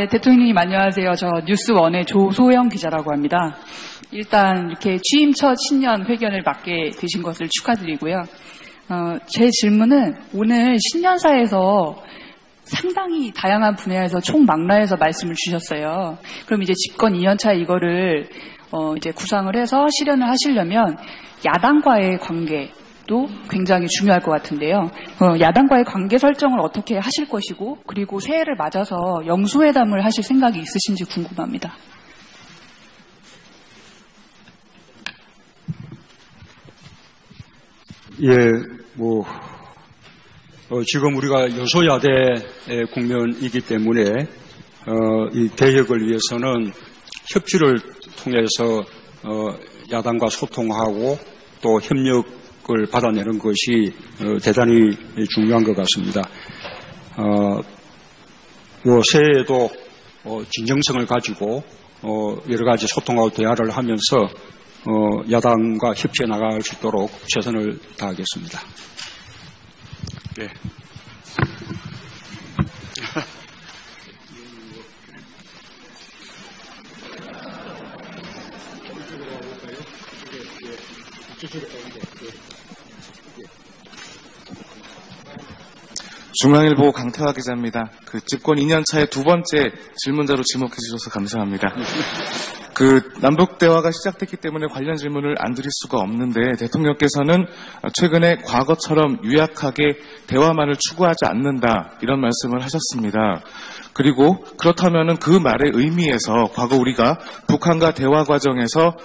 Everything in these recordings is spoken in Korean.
대통령님 안녕하세요. 저 뉴스원의 조소영 기자라고 합니다. 일단 이렇게 취임 첫 신년 회견을 맡게 되신 것을 축하드리고요. 제 질문은 오늘 신년사에서 상당히 다양한 분야에서 총망라해서 말씀을 주셨어요. 그럼 이제 집권 2년차 이거를 이제 구상을 해서 실현을 하시려면 야당과의 관계도 굉장히 중요할 것 같은데요. 야당과의 관계 설정을 어떻게 하실 것이고, 그리고 새해를 맞아서 영수회담을 하실 생각이 있으신지 궁금합니다. 예, 지금 우리가 여소야대의 국면이기 때문에, 이 개혁을 위해서는 협치를 통해서, 야당과 소통하고 또 협력을 받아내는 것이, 대단히 중요한 것 같습니다. 새해에도, 진정성을 가지고, 여러 가지 소통하고 대화를 하면서, 야당과 협치해 나갈 수 있도록 최선을 다하겠습니다. 네. 중앙일보 강태화 기자입니다. 집권 2년차의 두 번째 질문자로 지목해 주셔서 감사합니다. 남북 대화가 시작됐기 때문에 관련 질문을 안 드릴 수가 없는데, 대통령께서는 최근에 과거처럼 유약하게 대화만을 추구하지 않는다, 이런 말씀을 하셨습니다. 그리고 그렇다면은 그 말의 의미에서 과거 우리가 북한과 대화 과정에서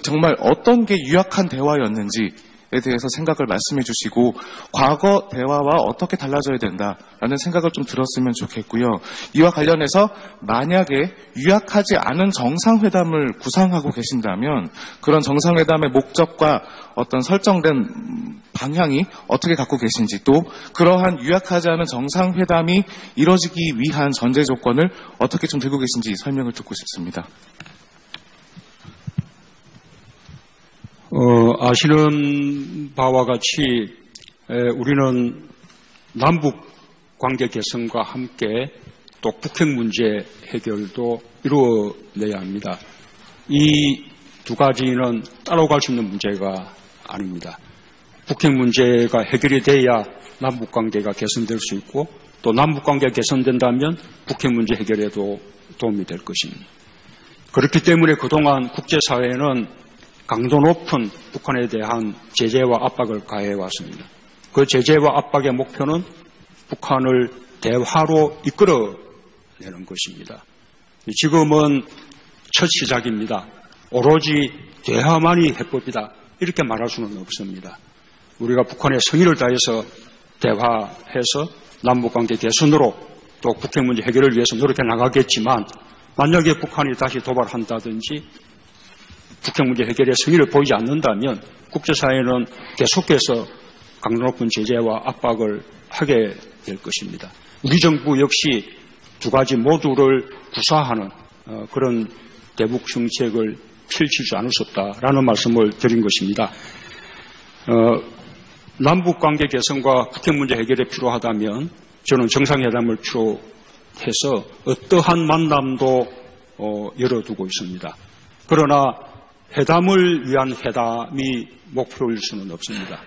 정말 어떤 게 유약한 대화였는지 에 대해서 생각을 말씀해 주시고, 과거 대화와 어떻게 달라져야 된다라는 생각을 좀 들었으면 좋겠고요. 이와 관련해서 만약에 유약하지 않은 정상회담을 구상하고 계신다면 그런 정상회담의 목적과 어떤 설정된 방향이 어떻게 갖고 계신지, 또 그러한 유약하지 않은 정상회담이 이뤄지기 위한 전제 조건을 어떻게 좀 들고 계신지 설명을 듣고 싶습니다. 아시는 바와 같이 우리는 남북 관계 개선과 함께 또 북핵 문제 해결도 이루어내야 합니다. 이 두 가지는 따로 갈 수 있는 문제가 아닙니다. 북핵 문제가 해결이 돼야 남북 관계가 개선될 수 있고, 또 남북 관계가 개선된다면 북핵 문제 해결에도 도움이 될 것입니다. 그렇기 때문에 그동안 국제사회는 강도 높은 북한에 대한 제재와 압박을 가해왔습니다. 그 제재와 압박의 목표는 북한을 대화로 이끌어내는 것입니다. 지금은 첫 시작입니다. 오로지 대화만이 해법이다, 이렇게 말할 수는 없습니다. 우리가 북한의 성의를 다해서 대화해서 남북관계 개선으로 또 북핵 문제 해결을 위해서 노력해 나가겠지만, 만약에 북한이 다시 도발한다든지 북핵 문제 해결에 성의를 보이지 않는다면 국제사회는 계속해서 강도 높은 제재와 압박을 하게 될 것입니다. 우리 정부 역시 두 가지 모두를 구사하는 그런 대북 정책을 펼칠 수 않을 수 없다라는 말씀을 드린 것입니다. 남북관계 개선과 북핵 문제 해결에 필요하다면 저는 정상회담을 필요해서 어떠한 만남도 열어두고 있습니다. 그러나 회담을 위한 회담이 목표일 수는 없습니다.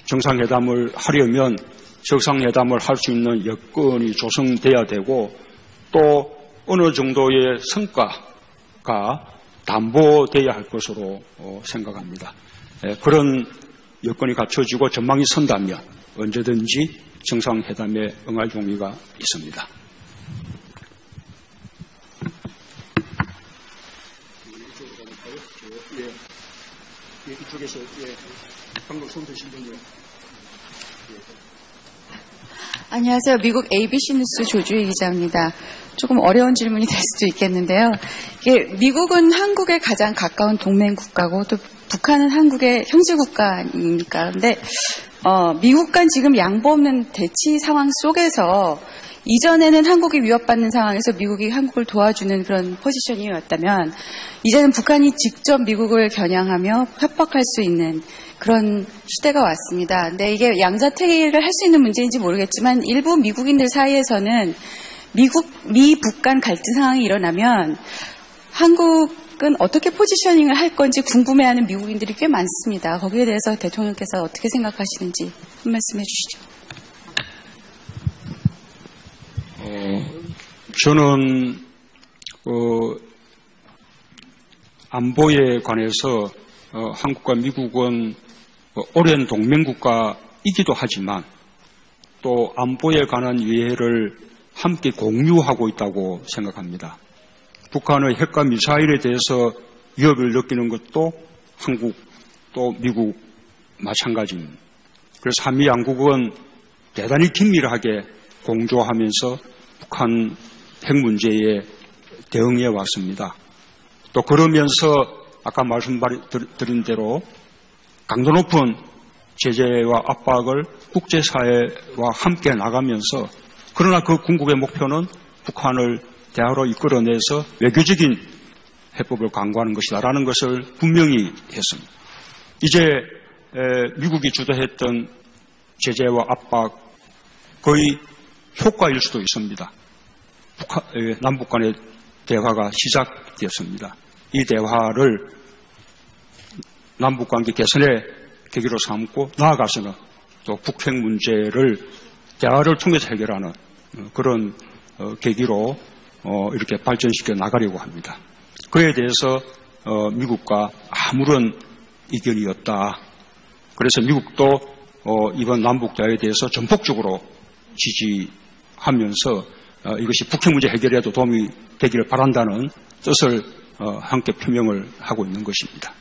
정상회담을 하려면 정상회담을 할 수 있는 여건이 조성돼야 되고, 또 어느 정도의 성과가 담보돼야 할 것으로 생각합니다. 그런 여건이 갖춰지고 전망이 선다면 언제든지 정상회담에 응할 용의가 있습니다. 이쪽에서 방금 손 드신 분이요. 안녕하세요. 미국 ABC 뉴스 조주희 기자입니다. 조금 어려운 질문이 될 수도 있겠는데요. 미국은 한국에 가장 가까운 동맹 국가고, 또 북한은 한국의 형제 국가입니까? 그런데 미국 간 지금 양보 없는 대치 상황 속에서, 이전에는 한국이 위협받는 상황에서 미국이 한국을 도와주는 그런 포지션이었다면, 이제는 북한이 직접 미국을 겨냥하며 협박할 수 있는 그런 시대가 왔습니다. 근데 이게 양자택일을 할 수 있는 문제인지 모르겠지만, 일부 미국인들 사이에서는 미북 간 갈등 상황이 일어나면 한국은 어떻게 포지셔닝을 할 건지 궁금해하는 미국인들이 꽤 많습니다. 거기에 대해서 대통령께서 어떻게 생각하시는지 한 말씀 해주시죠. 저는 안보에 관해서 한국과 미국은 오랜 동맹국가이기도 하지만 또 안보에 관한 이해를 함께 공유하고 있다고 생각합니다. 북한의 핵과 미사일에 대해서 위협을 느끼는 것도 한국 또 미국 마찬가지입니다. 그래서 한미 양국은 대단히 긴밀하게 공조하면서 북한 핵 문제에 대응해 왔습니다. 또 그러면서 아까 말씀드린 대로 강도 높은 제재와 압박을 국제사회와 함께 나가면서 그러나 그 궁극의 목표는 북한을 대화로 이끌어내서 외교적인 해법을 강구하는 것이다라는 것을 분명히 했습니다. 이제 미국이 주도했던 제재와 압박 거의 효과일 수도 있습니다. 남북 간의 대화가 시작되었습니다. 이 대화를 남북관계 개선의 계기로 삼고 나아가서는 또 북핵 문제를 대화를 통해서 해결하는 그런 계기로 이렇게 발전시켜 나가려고 합니다. 그에 대해서 미국과 아무런 이견이 없다. 그래서 미국도 이번 남북 대화에 대해서 전폭적으로 지지하면서 이것이 북핵 문제 해결에도 도움이 되기를 바란다는 뜻을 함께 표명을 하고 있는 것입니다.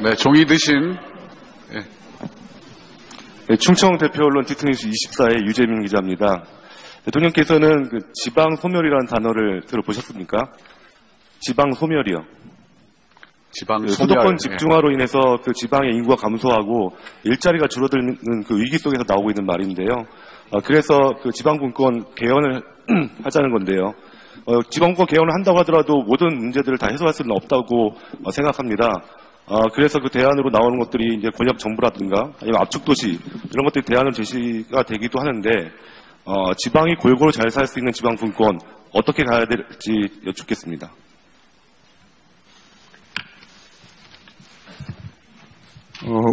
네, 종이 드신. 네, 충청 대표 언론 디트니스 24의 유재민 기자입니다. 대통령께서는 그 지방 소멸이라는 단어를 들어보셨습니까? 지방 소멸이요. 지방 그 소멸. 수도권 집중화로 인해서 그 지방의 인구가 감소하고 일자리가 줄어드는 그 위기 속에서 나오고 있는 말인데요. 그래서 그 지방분권 개헌을 하자는 건데요. 지방분권 개헌을 한다고 하더라도 모든 문제들을 다 해소할 수는 없다고 생각합니다. 그래서 그 대안으로 나오는 것들이 이제 권역 정부라든가 아니면 압축도시 이런 것들이 대안으로 제시가 되기도 하는데 지방이 골고루 잘 살 수 있는 지방분권 어떻게 가야 될지 여쭙겠습니다.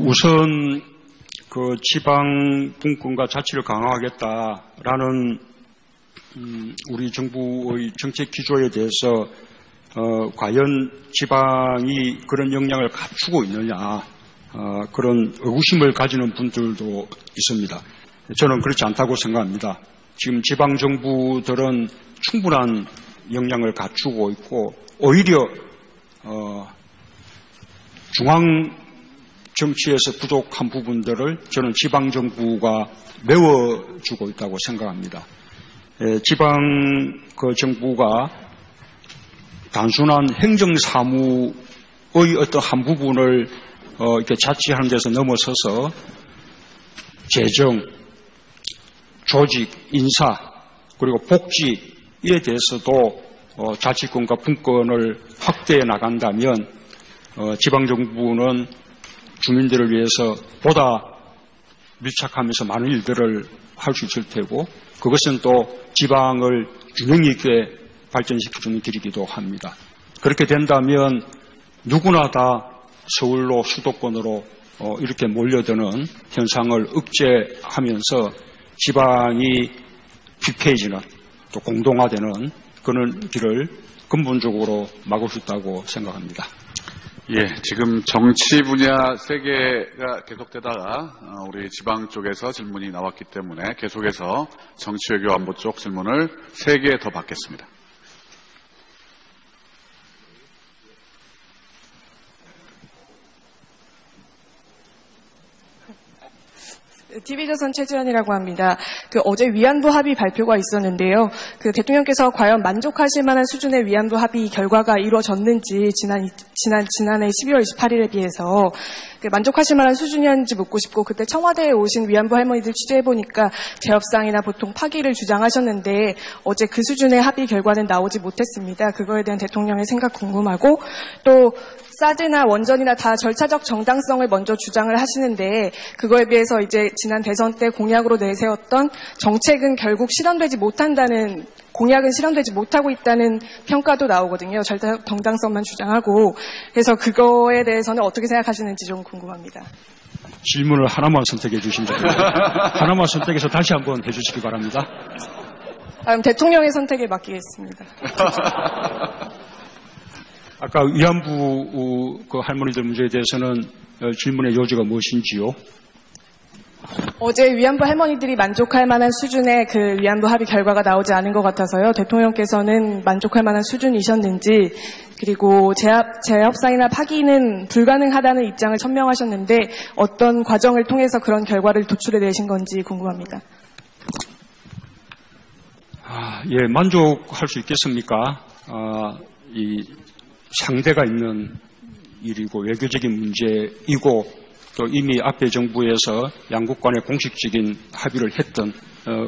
우선 그 지방분권과 자치를 강화하겠다라는 우리 정부의 정책 기조에 대해서 과연 지방이 그런 역량을 갖추고 있느냐 그런 의구심을 가지는 분들도 있습니다. 저는 그렇지 않다고 생각합니다. 지금 지방정부들은 충분한 역량을 갖추고 있고 오히려 중앙정치에서 부족한 부분들을 저는 지방정부가 메워주고 있다고 생각합니다. 지방 정부가 단순한 행정사무의 어떤 한 부분을 이렇게 자치하는 데서 넘어서서 재정, 조직, 인사, 그리고 복지에 대해서도 자치권과 분권을 확대해 나간다면 지방정부는 주민들을 위해서 보다 밀착하면서 많은 일들을 할 수 있을 테고 그것은 또 지방을 균형 있게 발전시켜주는 길이기도 합니다. 그렇게 된다면 누구나 다 서울로 수도권으로 이렇게 몰려드는 현상을 억제하면서 지방이 피폐해지는 또 공동화되는 그런 길을 근본적으로 막을 수 있다고 생각합니다. 예, 지금 정치 분야 3개가 계속되다가 우리 지방 쪽에서 질문이 나왔기 때문에 계속해서 정치 외교 안보 쪽 질문을 3개 더 받겠습니다. TV조선 최지연이라고 합니다. 어제 위안부 합의 발표가 있었는데요. 대통령께서 과연 만족하실 만한 수준의 위안부 합의 결과가 이루어졌는지 지난 지난해 12월 28일에 비해서 만족하실 만한 수준이었는지 묻고 싶고, 그때 청와대에 오신 위안부 할머니들 취재해보니까 재협상이나 보통 파기를 주장하셨는데 어제 그 수준의 합의 결과는 나오지 못했습니다. 그거에 대한 대통령의 생각 궁금하고, 또 사드나 원전이나 다 절차적 정당성을 먼저 주장을 하시는데, 그거에 비해서 이제 지난 대선 때 공약으로 내세웠던 정책은 결국 실현되지 못한다는, 공약은 실현되지 못하고 있다는 평가도 나오거든요. 절차적 정당성만 주장하고. 그래서 그거에 대해서는 어떻게 생각하시는지 좀 궁금합니다. 질문을 하나만 선택해 주시면 됩니다. 하나만 선택해서 다시 한번 해주시기 바랍니다. 그럼 대통령의 선택에 맡기겠습니다. 아까 위안부 그 할머니들 문제에 대해서는 질문의 요지가 무엇인지요? 어제 위안부 할머니들이 만족할 만한 수준의 그 위안부 합의 결과가 나오지 않은 것 같아서요. 대통령께서는 만족할 만한 수준이셨는지, 그리고 재협상이나 파기는 불가능하다는 입장을 천명하셨는데 어떤 과정을 통해서 그런 결과를 도출해내신 건지 궁금합니다. 예, 만족할 수 있겠습니까? 이 상대가 있는 일이고 외교적인 문제이고, 또 이미 앞에 정부에서 양국 간의 공식적인 합의를 했던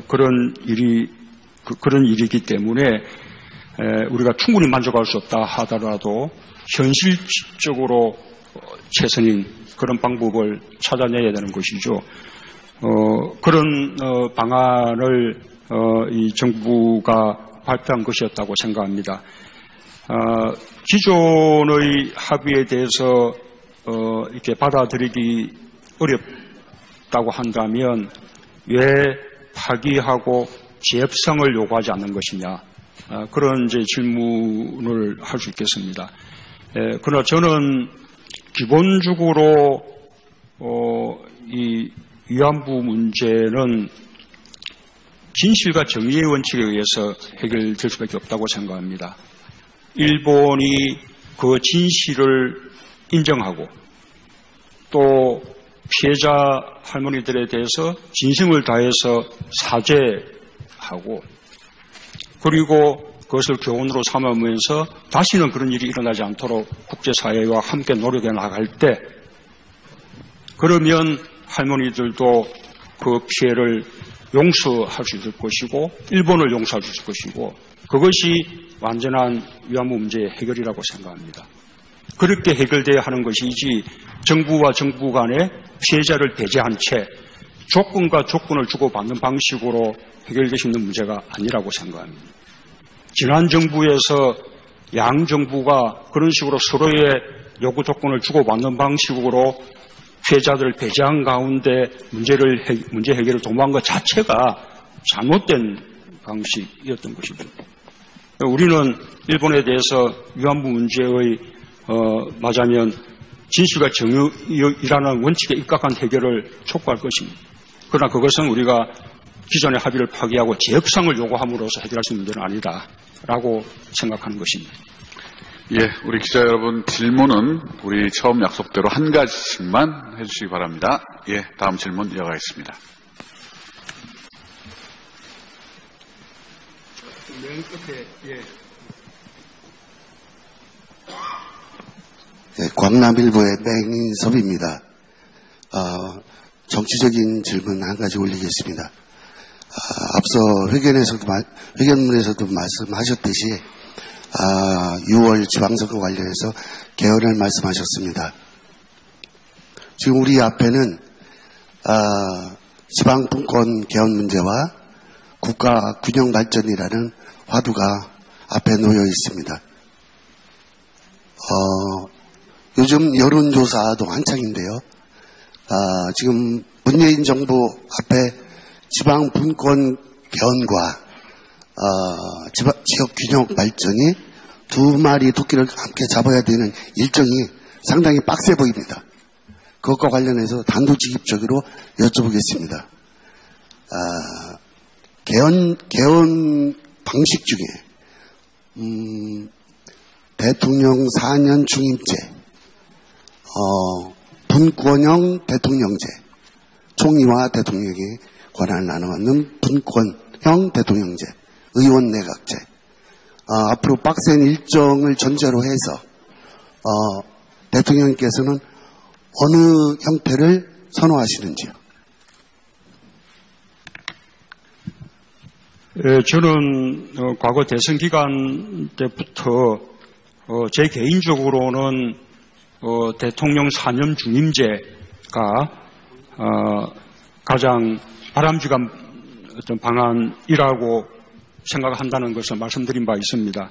그런 일이기 때문에 우리가 충분히 만족할 수 없다 하더라도 현실적으로 최선인 그런 방법을 찾아내야 되는 것이죠. 그런 방안을 이 정부가 발표한 것이었다고 생각합니다. 기존의 합의에 대해서 이렇게 받아들이기 어렵다고 한다면 왜 파기하고 재협상을 요구하지 않는 것이냐, 그런 이제 질문을 할 수 있겠습니다. 그러나 저는 기본적으로 이 위안부 문제는 진실과 정의의 원칙에 의해서 해결될 수밖에 없다고 생각합니다. 일본이 그 진실을 인정하고 또 피해자 할머니들에 대해서 진심을 다해서 사죄하고, 그리고 그것을 교훈으로 삼으면서 다시는 그런 일이 일어나지 않도록 국제사회와 함께 노력해 나갈 때, 그러면 할머니들도 그 피해를 용서할 수 있을 것이고 일본을 용서할 수 있을 것이고, 그것이 완전한 위안부 문제의 해결이라고 생각합니다. 그렇게 해결돼야 하는 것이지 정부와 정부 간에 피해자를 배제한 채 조건과 조건을 주고받는 방식으로 해결될 수 있는 문제가 아니라고 생각합니다. 지난 정부에서 양 정부가 그런 식으로 서로의 요구 조건을 주고받는 방식으로 피해자들을 배제한 가운데 문제 해결을 도모한 것 자체가 잘못된 방식이었던 것입니다. 우리는 일본에 대해서 위안부 문제의 말하자면 진실과 정의라는 원칙에 입각한 해결을 촉구할 것입니다. 그러나 그것은 우리가 기존의 합의를 파기하고 재협상을 요구함으로써 해결할 수 있는 문제는 아니다라고 생각하는 것입니다. 예, 우리 기자 여러분, 질문은 우리 처음 약속대로 한 가지씩만 해주시기 바랍니다. 예, 다음 질문 이어가겠습니다. 맨 끝에, 예. 네, 광남일보의 맹인섭입니다. 정치적인 질문 한 가지 올리겠습니다. 앞서 회견문에서도 말씀하셨듯이 6월 지방선거 관련해서 개헌을 말씀하셨습니다. 지금 우리 앞에는 지방분권 개헌 문제와 국가 균형 발전이라는 화두가 앞에 놓여 있습니다. 요즘 여론조사도 한창인데요. 지금 문재인 정부 앞에 지방분권 개헌과 지역 균형 발전이 두 마리 토끼를 함께 잡아야 되는 일정이 상당히 빡세 보입니다. 그것과 관련해서 단도직입적으로 여쭤보겠습니다. 개헌 방식 중에 대통령 4년 중임제, 분권형 대통령제, 총리와 대통령이 권한을 나눠받는 분권형 대통령제, 의원 내각제, 앞으로 빡센 일정을 전제로 해서 대통령께서는 어느 형태를 선호하시는지요? 저는 과거 대선 기간 때부터 제 개인적으로는 대통령 사념 중임제가 가장 바람직한 어떤 방안이라고 생각한다는 것을 말씀드린 바 있습니다.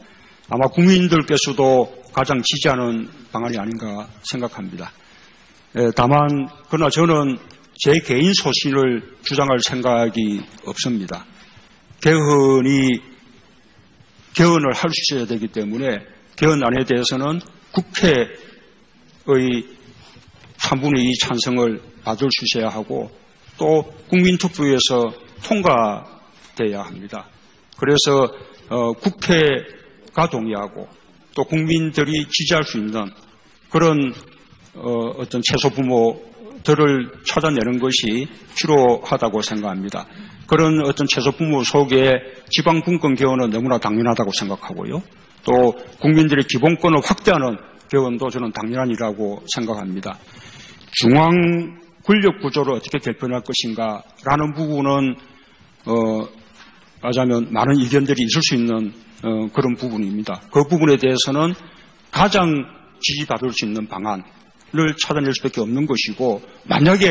아마 국민들께서도 가장 지지하는 방안이 아닌가 생각합니다. 다만 그러나 저는 제 개인 소신을 주장할 생각이 없습니다. 개헌을 할 수 있어야 되기 때문에 개헌안에 대해서는 국회의 3분의 2 찬성을 받을 수 있어야 하고 또 국민투표에서 통과돼야 합니다. 그래서 국회가 동의하고 또 국민들이 지지할 수 있는 그런 어떤 최소 부모들을 찾아내는 것이 필요하다고 생각합니다. 그런 어떤 최소 부모 속에 지방분권 개헌은 너무나 당연하다고 생각하고요. 또 국민들의 기본권을 확대하는 개헌도 저는 당연한 일이라고 생각합니다. 중앙 권력 구조를 어떻게 개편할 것인가라는 부분은 말하자면 많은 의견들이 있을 수 있는 그런 부분입니다. 그 부분에 대해서는 가장 지지받을 수 있는 방안을 찾아낼 수밖에 없는 것이고 만약에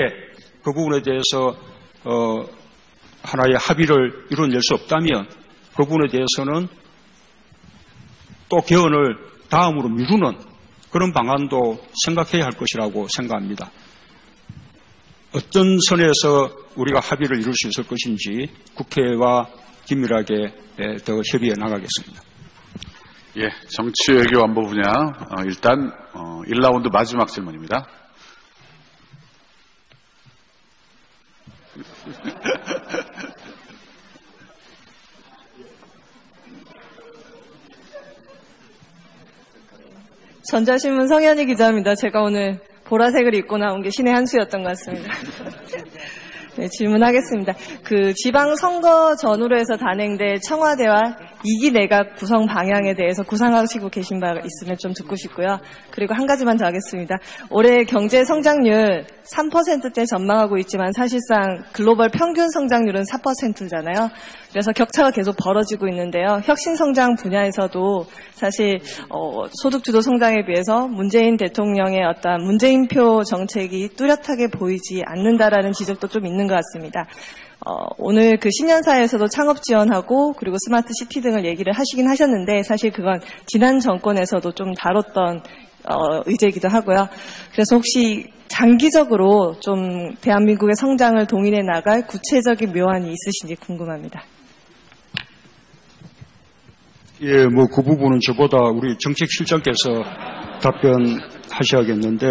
그 부분에 대해서 하나의 합의를 이뤄낼 수 없다면 그 부분에 대해서는 또 개헌을 다음으로 미루는 그런 방안도 생각해야 할 것이라고 생각합니다. 어떤 선에서 우리가 합의를 이룰 수 있을 것인지 국회와 긴밀하게 더 협의해 나가겠습니다. 예, 정치 외교 안보 분야 일단 1라운드 마지막 질문입니다. 전자신문 성현희 기자입니다. 제가 오늘 보라색을 입고 나온 게 신의 한 수였던 것 같습니다. 네, 질문하겠습니다. 그 지방선거 전후로 해서 단행된 청와대와 2기 내각 구성 방향에 대해서 구상하시고 계신 바 있으면 좀 듣고 싶고요. 그리고 한 가지만 더 하겠습니다. 올해 경제 성장률 3%대 전망하고 있지만 사실상 글로벌 평균 성장률은 4%잖아요. 그래서 격차가 계속 벌어지고 있는데요. 혁신성장 분야에서도 사실 소득주도 성장에 비해서 문재인 대통령의 어떤 문재인표 정책이 뚜렷하게 보이지 않는다라는 지적도 좀 있는 것 같습니다. 오늘 그 신년사에서도 창업 지원하고 그리고 스마트 시티 등을 얘기를 하시긴 하셨는데 사실 그건 지난 정권에서도 좀 다뤘던 의제이기도 하고요. 그래서 혹시 장기적으로 좀 대한민국의 성장을 동인해 나갈 구체적인 묘안이 있으신지 궁금합니다. 예, 뭐 그 부분은 저보다 우리 정책실장께서 답변하셔야겠는데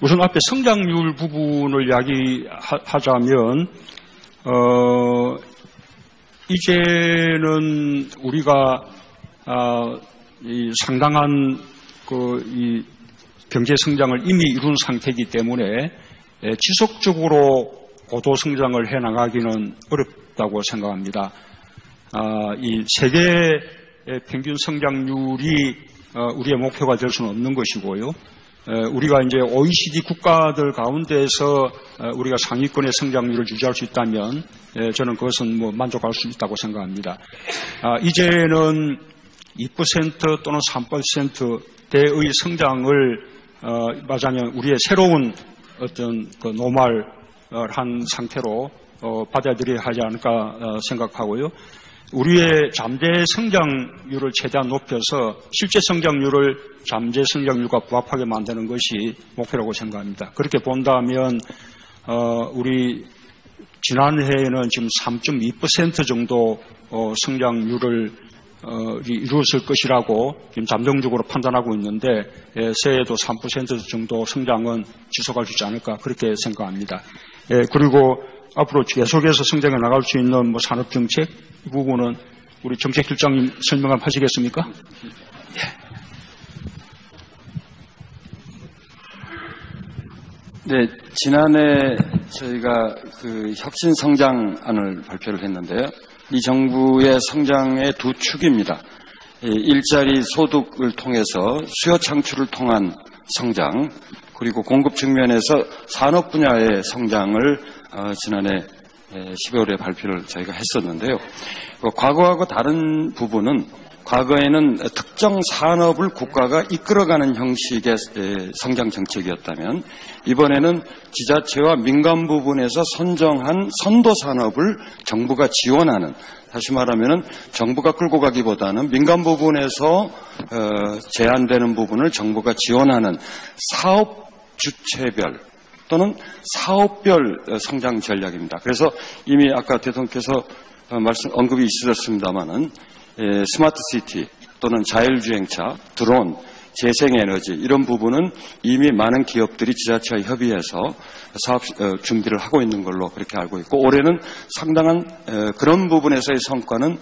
우선 앞에 성장률 부분을 이야기하자면 이제는 우리가 이 상당한 이 경제 성장을 이미 이룬 상태이기 때문에 지속적으로 고도 성장을 해 나가기는 어렵다고 생각합니다. 이 세계 평균 성장률이 우리의 목표가 될 수는 없는 것이고요. 우리가 이제 OECD 국가들 가운데서 우리가 상위권의 성장률을 유지할 수 있다면 저는 그것은 뭐 만족할 수 있다고 생각합니다. 이제는 2% 또는 3%대의 성장을 말하자면 우리의 새로운 어떤 그 노멀한 상태로 받아들여야 하지 않을까 생각하고요. 우리의 잠재 성장률을 최대한 높여서 실제 성장률을 잠재 성장률과 부합하게 만드는 것이 목표라고 생각합니다. 그렇게 본다면 우리 지난해에는 지금 3.2% 정도 성장률을 이루었을 것이라고 지금 잠정적으로 판단하고 있는데 새해에도 3% 정도 성장은 지속할 수 있지 않을까 그렇게 생각합니다. 그리고 앞으로 계속해서 성장해 나갈 수 있는 뭐 산업정책 이 부분은 우리 정책실장님 설명을 하시겠습니까? 네, 지난해 저희가 그 혁신성장안을 발표를 했는데요. 이 정부의 성장의 두 축입니다. 일자리 소득을 통해서 수요 창출을 통한 성장, 그리고 공급 측면에서 산업 분야의 성장을 지난해 12월에 발표를 저희가 했었는데요. 과거하고 다른 부분은 과거에는 특정 산업을 국가가 이끌어가는 형식의 성장 정책이었다면 이번에는 지자체와 민간 부분에서 선정한 선도 산업을 정부가 지원하는, 다시 말하면 정부가 끌고 가기보다는 민간 부분에서 제한되는 부분을 정부가 지원하는 사업 주체별 또는 사업별 성장 전략입니다. 그래서 이미 아까 대통령께서 언급이 있으셨습니다마는 스마트 시티 또는 자율주행차, 드론, 재생에너지 이런 부분은 이미 많은 기업들이 지자체와 협의해서 사업 준비를 하고 있는 걸로 그렇게 알고 있고, 올해는 상당한 그런 부분에서의 성과는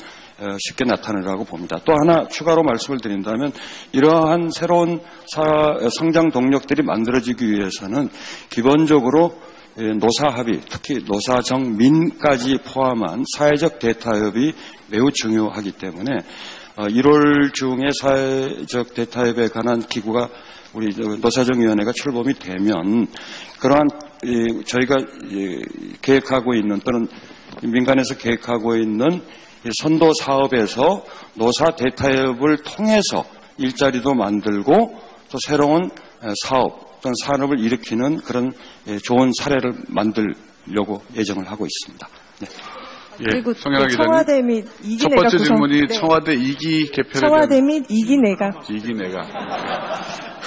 쉽게 나타나리라고 봅니다. 또 하나 추가로 말씀을 드린다면 이러한 새로운 성장 동력들이 만들어지기 위해서는 기본적으로 노사합의, 특히 노사정민까지 포함한 사회적 대타협이 매우 중요하기 때문에 1월 중에 사회적 대타협에 관한 기구가 우리 노사정위원회가 출범이 되면 그러한 저희가 계획하고 있는 또는 민간에서 계획하고 있는 선도 사업에서 노사 대타협을 통해서 일자리도 만들고 또 새로운 사업 또는 산업을 일으키는 그런 좋은 사례를 만들려고 예정을 하고 있습니다. 네. 그리고 성현아 기자님, 청와대 및 2기 첫 내각 번째 구성, 질문이 네. 청와대 2기 개편에 청와대 대한 및 2기 내각. 2기 내각.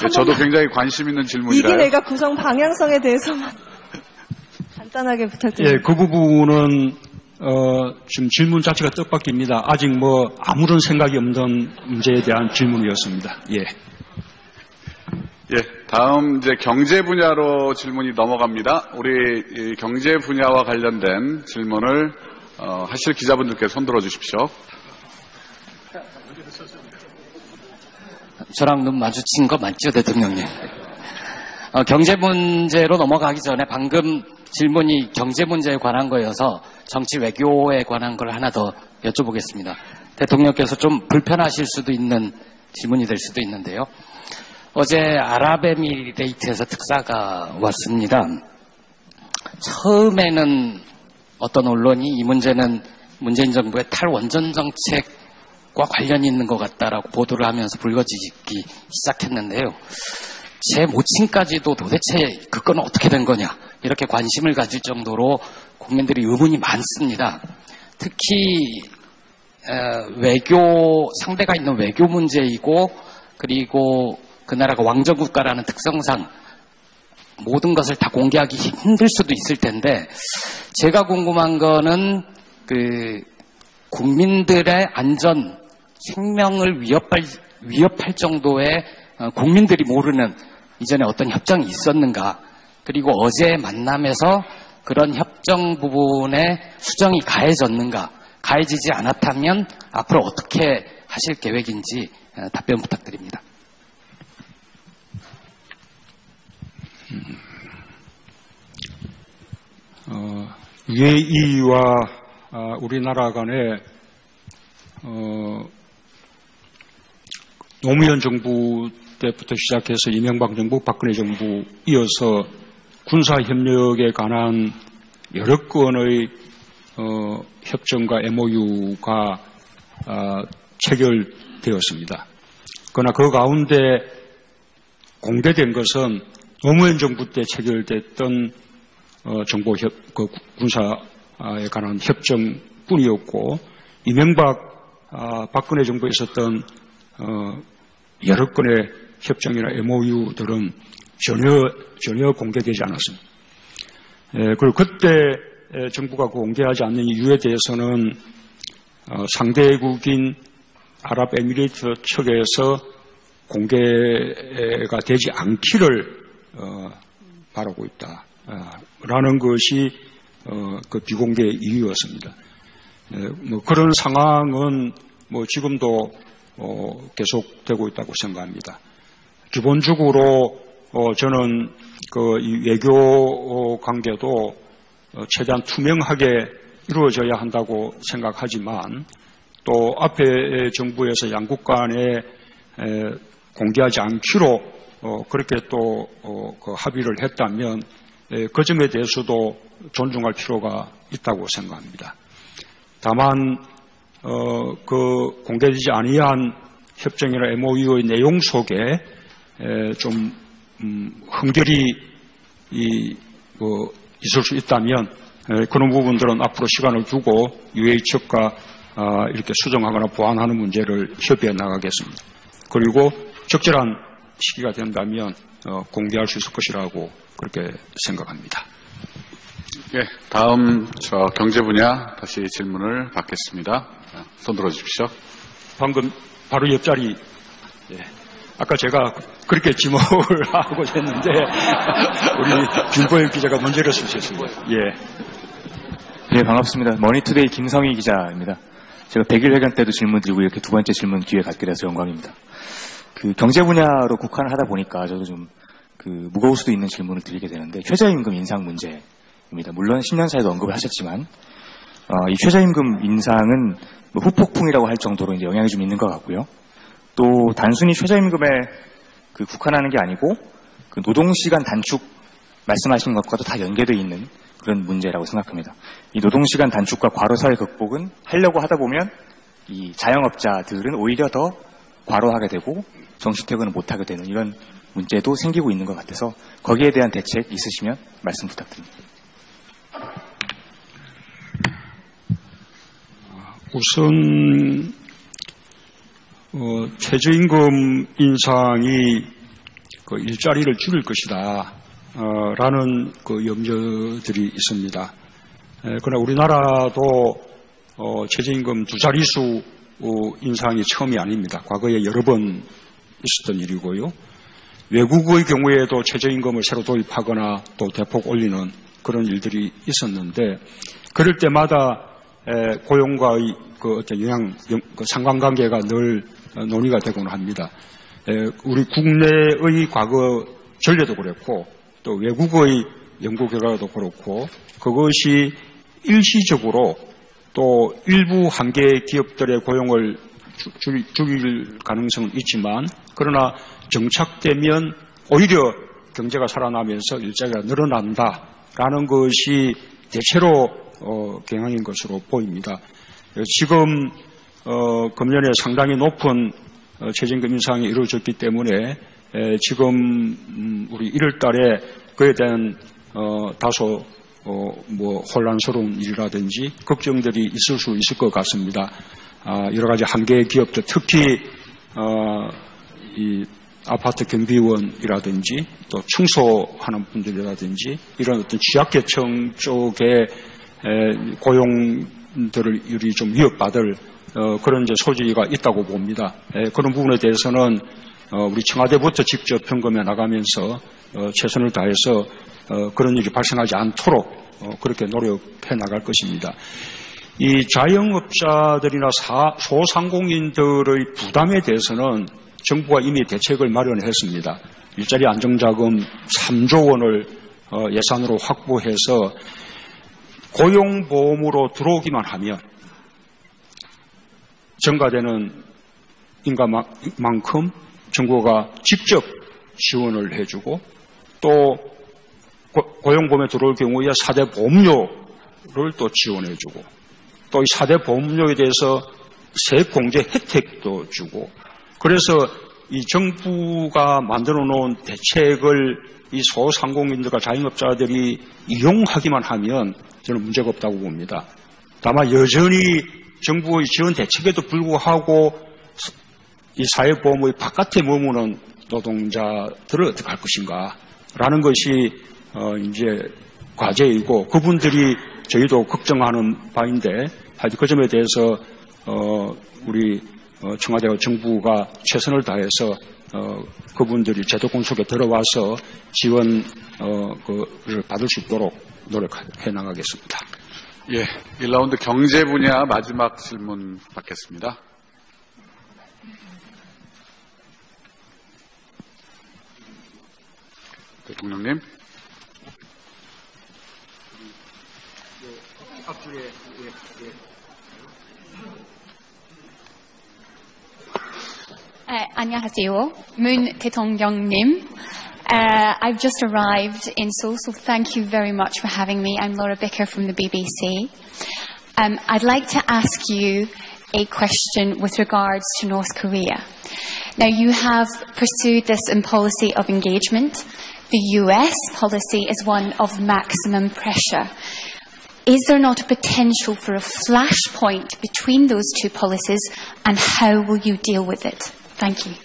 네, 저도 굉장히 관심 있는 질문이라요. 2기 내각 구성 방향성에 대해서만 간단하게 부탁드립니다. 예, 그 부분은 지금 질문 자체가 뜻밖입니다. 아직 아무런 생각이 없는 문제에 대한 질문이었습니다. 예. 예, 다음 이제 경제 분야로 질문이 넘어갑니다. 우리 경제 분야와 관련된 질문을 하실 기자분들께 손들어 주십시오. 저랑 눈 마주친 거 맞죠, 대통령님? 경제 문제로 넘어가기 전에 방금 질문이 경제 문제에 관한 거여서 정치 외교에 관한 걸 하나 더 여쭤보겠습니다. 대통령께서 좀 불편하실 수도 있는 질문이 될 수도 있는데요. 어제 아랍에미레이트에서 특사가 왔습니다. 처음에는 어떤 언론이 이 문제는 문재인 정부의 탈원전 정책과 관련이 있는 것 같다라고 보도를 하면서 불거지기 시작했는데요. 제 모친까지도 도대체 그건 어떻게 된 거냐 이렇게 관심을 가질 정도로 국민들이 의문이 많습니다. 특히 외교 상대가 있는 외교 문제이고 그리고 그 나라가 왕정국가라는 특성상 모든 것을 다 공개하기 힘들 수도 있을 텐데 제가 궁금한 거는 국민들의 안전, 생명을 위협할 정도의 국민들이 모르는 이전에 어떤 협정이 있었는가, 그리고 어제 만남에서 그런 협정 부분에 수정이 가해졌는가, 가해지지 않았다면 앞으로 어떻게 하실 계획인지 답변 부탁드립니다. UAE와 우리나라 간에 노무현 정부 때부터 시작해서 이명박 정부, 박근혜 정부 이어서 군사협력에 관한 여러 건의 협정과 MOU가 체결되었습니다. 그러나 그 가운데 공개된 것은 노무현 정부 때 체결됐던 군사에 관한 협정뿐이었고, 이명박, 박근혜 정부에 있었던 여러 건의 협정이나 MOU들은 전혀 공개되지 않았습니다. 그리고 그때 정부가 공개하지 않는 이유에 대해서는 상대국인 아랍에미리트 측에서 공개가 되지 않기를 바라고 있다. 라는 것이 그 비공개 이유였습니다. 그런 상황은 지금도 계속되고 있다고 생각합니다. 기본적으로 저는 이 외교 관계도 최대한 투명하게 이루어져야 한다고 생각하지만 또 앞에 정부에서 양국 간에 공개하지 않기로 그렇게 또 그 합의를 했다면 그 점에 대해서도 존중할 필요가 있다고 생각합니다. 다만 그 공개되지 아니한 협정이나 MOU의 내용 속에 좀 흥결이 있을 수 있다면 그런 부분들은 앞으로 시간을 두고 UA 측과 이렇게 수정하거나 보완하는 문제를 협의해 나가겠습니다. 그리고 적절한 시기가 된다면 공개할 수 있을 것이라고 그렇게 생각합니다. 예, 다음 경제 분야 다시 질문을 받겠습니다. 손 들어주십시오. 방금 바로 옆자리. 예. 아까 제가 그렇게 지목을 하고 했는데 우리 김보영 기자가 문제를 쓰셨습니다. 예. 예, 반갑습니다. 머니투데이 김성희 기자입니다. 제가 100일 회견 때도 질문 드리고 이렇게 두 번째 질문 기회 갖게 돼서 영광입니다. 그 경제 분야로 국한을 하다 보니까 저도 좀 무거울 수도 있는 질문을 드리게 되는데 최저임금 인상 문제입니다. 물론 10년 사이도 언급을 하셨지만 이 최저임금 인상은 후폭풍이라고 할 정도로 이제 영향이 좀 있는 것 같고요. 또 단순히 최저임금에 국한하는 게 아니고 노동시간 단축 말씀하신 것과도 다 연계되어 있는 그런 문제라고 생각합니다. 이 노동시간 단축과 과로사회 극복은 하려고 하다 보면 이 자영업자들은 오히려 더 과로하게 되고 정시퇴근을 못하게 되는 이런 문제도 생기고 있는 것 같아서 거기에 대한 대책 있으시면 말씀 부탁드립니다. 우선 최저임금 인상이 일자리를 줄일 것이다 라는 염려들이 있습니다. 그러나 우리나라도 최저임금 두 자릿수 인상이 처음이 아닙니다. 과거에 여러 번 있었던 일이고요. 외국의 경우에도 최저임금을 새로 도입하거나 또 대폭 올리는 그런 일들이 있었는데 그럴 때마다 고용과의 어떤 상관관계가 늘 논의가 되곤 합니다. 우리 국내의 과거 전례도 그렇고 또 외국의 연구 결과도 그렇고 그것이 일시적으로 또 일부 한계 기업들의 고용을 줄일 가능성은 있지만 그러나 정착되면 오히려 경제가 살아나면서 일자리가 늘어난다라는 것이 대체로 경향인 것으로 보입니다. 지금 금년에 상당히 높은 최저임금 인상이 이루어졌기 때문에 지금 우리 1월 달에 그에 대한 다소 혼란스러운 일이라든지 걱정들이 있을 수 있을 것 같습니다. 여러 가지 한계 기업들 특히 이 아파트 경비원이라든지 또 청소하는 분들이라든지 이런 어떤 취약계층 쪽의 고용들을 좀 위협받을 그런 이제 소지가 있다고 봅니다. 그런 부분에 대해서는 우리 청와대부터 직접 점검해 나가면서 최선을 다해서 그런 일이 발생하지 않도록 그렇게 노력해 나갈 것입니다. 이 자영업자들이나 소상공인들의 부담에 대해서는 정부가 이미 대책을 마련했습니다. 일자리 안정자금 3조 원을 예산으로 확보해서 고용보험으로 들어오기만 하면 증가되는 인가만큼 정부가 직접 지원을 해주고 또 고용보험에 들어올 경우에 4대 보험료를 또 지원해주고 또 이 4대 보험료에 대해서 세액공제 혜택도 주고 그래서 이 정부가 만들어 놓은 대책을 이 소상공인들과 자영업자들이 이용하기만 하면 저는 문제가 없다고 봅니다. 다만 여전히 정부의 지원 대책에도 불구하고 이 사회보험의 바깥에 머무는 노동자들을 어떻게 할 것인가 라는 것이 이제 과제이고 그분들이 저희도 걱정하는 바인데 하여튼 그 점에 대해서 우리 청와대와 정부가 최선을 다해서 그분들이 제도권 속에 들어와서 지원을 받을 수 있도록 노력해 나가겠습니다. 예, 1라운드 경제 분야 마지막 질문 받겠습니다. 대통령님. 앞쪽에 안녕하세요. Moon 대통령님. I've just arrived in Seoul, so thank you very much for having me. I'm Laura Bicker from the BBC. I'd like to ask you a question with regards to North Korea. Now, you have pursued this in policy of engagement. The US policy is one of maximum pressure. Is there not a potential for a flashpoint between those two policies, and how will you deal with it? Thank you.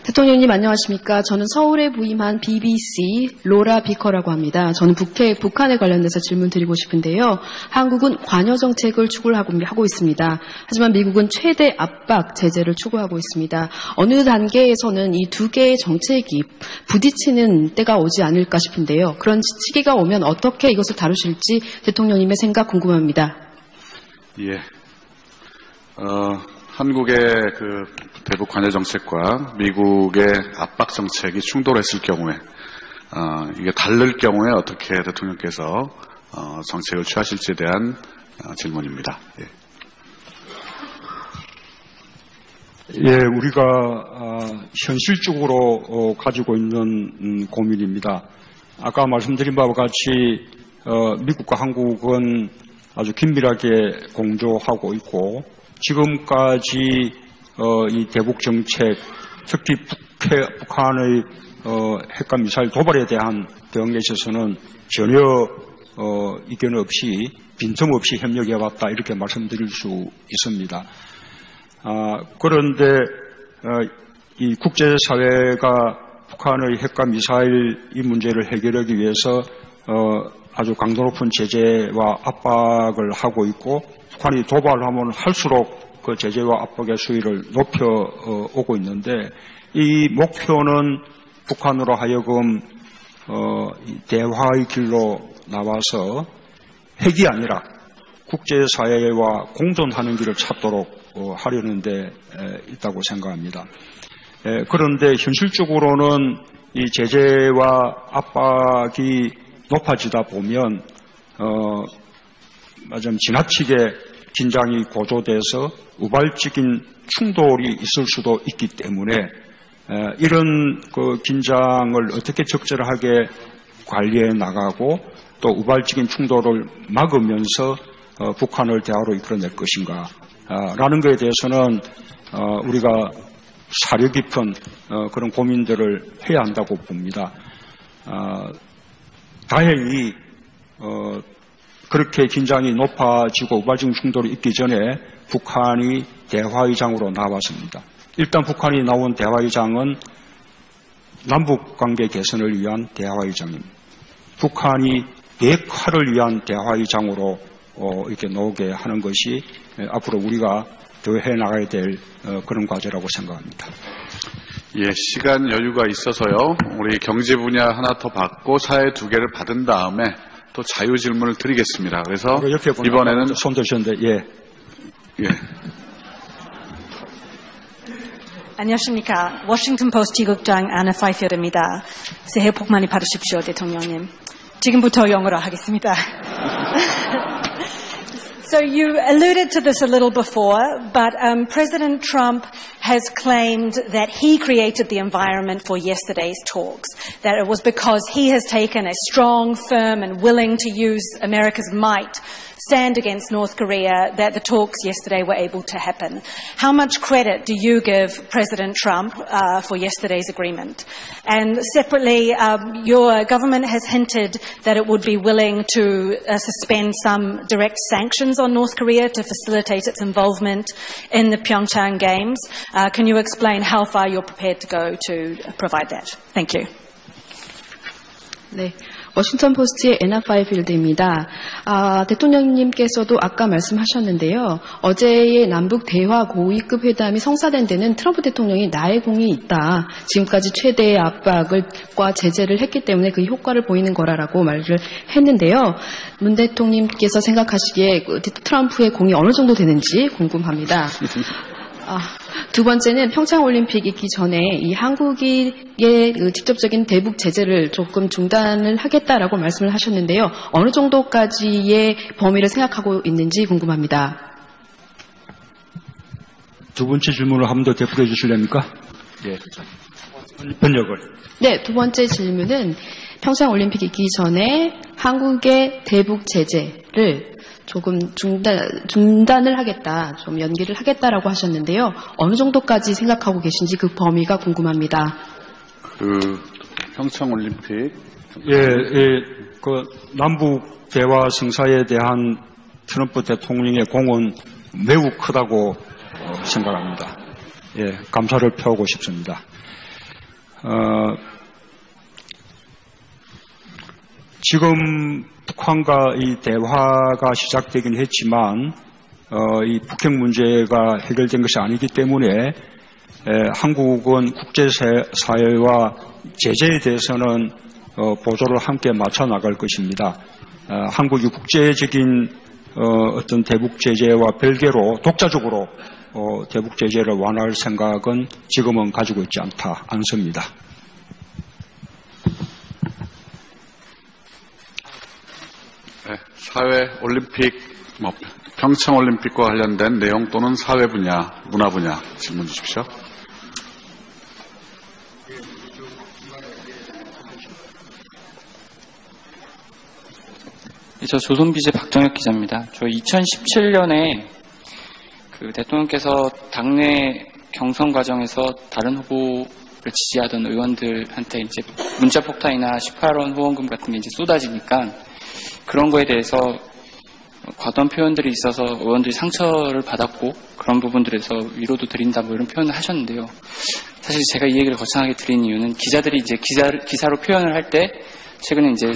대통령님 안녕하십니까? 저는 서울에 부임한 BBC 로라 비커라고 합니다. 저는 북한에 관련해서 질문 드리고 싶은데요. 한국은 관여 정책을 추구하고 있습니다. 하지만 미국은 최대 압박 제재를 추구하고 있습니다. 어느 단계에서는 이 두 개의 정책이 부딪히는 때가 오지 않을까 싶은데요. 그런 시기가 오면 어떻게 이것을 다루실지 대통령님의 생각 궁금합니다. 예. 한국의 그 대북 관여 정책과 미국의 압박 정책이 충돌했을 경우에 이게 다를 경우에 어떻게 대통령께서 정책을 취하실지에 대한 질문입니다. 예, 우리가 현실적으로 가지고 있는 고민입니다. 아까 말씀드린 바와 같이 미국과 한국은 아주 긴밀하게 공조하고 있고 지금까지 이 대북 정책, 특히 북한의 핵과 미사일 도발에 대한 대응에 있어서는 전혀 이견 없이 빈틈없이 협력해왔다 이렇게 말씀드릴 수 있습니다. 그런데 이 국제사회가 북한의 핵과 미사일 이 문제를 해결하기 위해서 아주 강도 높은 제재와 압박을 하고 있고 북한이 도발하면 할수록 그 제재와 압박의 수위를 높여오고 있는데 이 목표는 북한으로 하여금 대화의 길로 나와서 핵이 아니라 국제사회와 공존하는 길을 찾도록 하려는 데 있다고 생각합니다. 그런데 현실적으로는 이 제재와 압박이 높아지다 보면 좀 지나치게 긴장이 고조돼서 우발적인 충돌이 있을 수도 있기 때문에 이런 그 긴장을 어떻게 적절하게 관리해 나가고 또 우발적인 충돌을 막으면서 북한을 대화로 이끌어낼 것인가 라는 것에 대해서는 우리가 사려 깊은 그런 고민들을 해야 한다고 봅니다. 다행히 그렇게 긴장이 높아지고 우발적인 충돌이 있기 전에 북한이 대화의장으로 나왔습니다. 일단 북한이 나온 대화의장은 남북관계 개선을 위한 대화의장입니다. 북한이 비핵화를 위한 대화의장으로 이렇게 나오게 하는 것이 앞으로 우리가 더 해나가야 될 그런 과제라고 생각합니다. 예, 시간 여유가 있어서요. 우리 경제 분야 하나 더 받고 사회 두 개를 받은 다음에 또 자유 질문을 드리겠습니다. 그래서 이번에는 손 드셨는데 예. 안녕하십니까. 워싱턴 포스트 지국장 아나 파이필입니다. 새해 복 많이 받으십시오, 대통령님. 지금부터 영어로 하겠습니다. So you alluded to this a little before, but President Trump has claimed that he created the environment for yesterday's talks, that it was because he has taken a strong, firm and willing to use America's might stand against North Korea that the talks yesterday were able to happen. How much credit do you give President Trump for yesterday's agreement? And separately, your government has hinted that it would be willing to suspend some direct sanctions on North Korea to facilitate its involvement in the Pyeongchang Games. Can you explain how far you're prepared to go to provide that? Thank you. 네. 워싱턴 포스트의 애나 파이필드입니다. 대통령님께서도 아까 말씀하셨는데요. 어제의 남북 대화 고위급 회담이 성사된 데는 트럼프 대통령이 나의 공이 있다. 지금까지 최대의 압박과 제재를 했기 때문에 그 효과를 보이는 거라고 말을 했는데요. 문 대통령님께서 생각하시기에 트럼프의 공이 어느 정도 되는지 궁금합니다. 두 번째는 평창올림픽 있기 전에 이 한국의 직접적인 대북 제재를 조금 중단을 하겠다라고 말씀을 하셨는데요. 어느 정도까지의 범위를 생각하고 있는지 궁금합니다. 두 번째 질문을 한 번 더 되풀이해 주실랍니까? 예. 번역을. 네, 두 번째 질문은 평창올림픽 있기 전에 한국의 대북 제재를 조금 중단을 하겠다, 좀 연기를 하겠다라고 하셨는데요. 어느 정도까지 생각하고 계신지 그 범위가 궁금합니다. 평창올림픽. 그 남북 대화 성사에 대한 트럼프 대통령의 공은 매우 크다고 생각합니다. 예, 감사를 표하고 싶습니다. 지금 북한과 이 대화가 시작되긴 했지만 이 북핵 문제가 해결된 것이 아니기 때문에 한국은 국제사회와 제재에 대해서는 보조를 함께 맞춰 나갈 것입니다. 한국이 국제적인 어떤 대북 제재와 별개로 독자적으로 대북 제재를 완화할 생각은 지금은 가지고 있지 않습니다. 네, 사회 올림픽, 평창 올림픽과 관련된 내용 또는 사회 분야, 문화 분야 질문 주십시오. 저 조선비제 박정혁 기자입니다. 저 2017년에 그 대통령께서 당내 경선 과정에서 다른 후보를 지지하던 의원들한테 이제 문자 폭탄이나 18원 후원금 같은 게 이제 쏟아지니까 그런 거에 대해서 과도한 표현들이 있어서 의원들이 상처를 받았고 그런 부분들에서 위로도 드린다 뭐 이런 표현을 하셨는데요. 사실 제가 이 얘기를 거창하게 드린 이유는 기자들이 이제 기사로 표현을 할 때 최근에 이제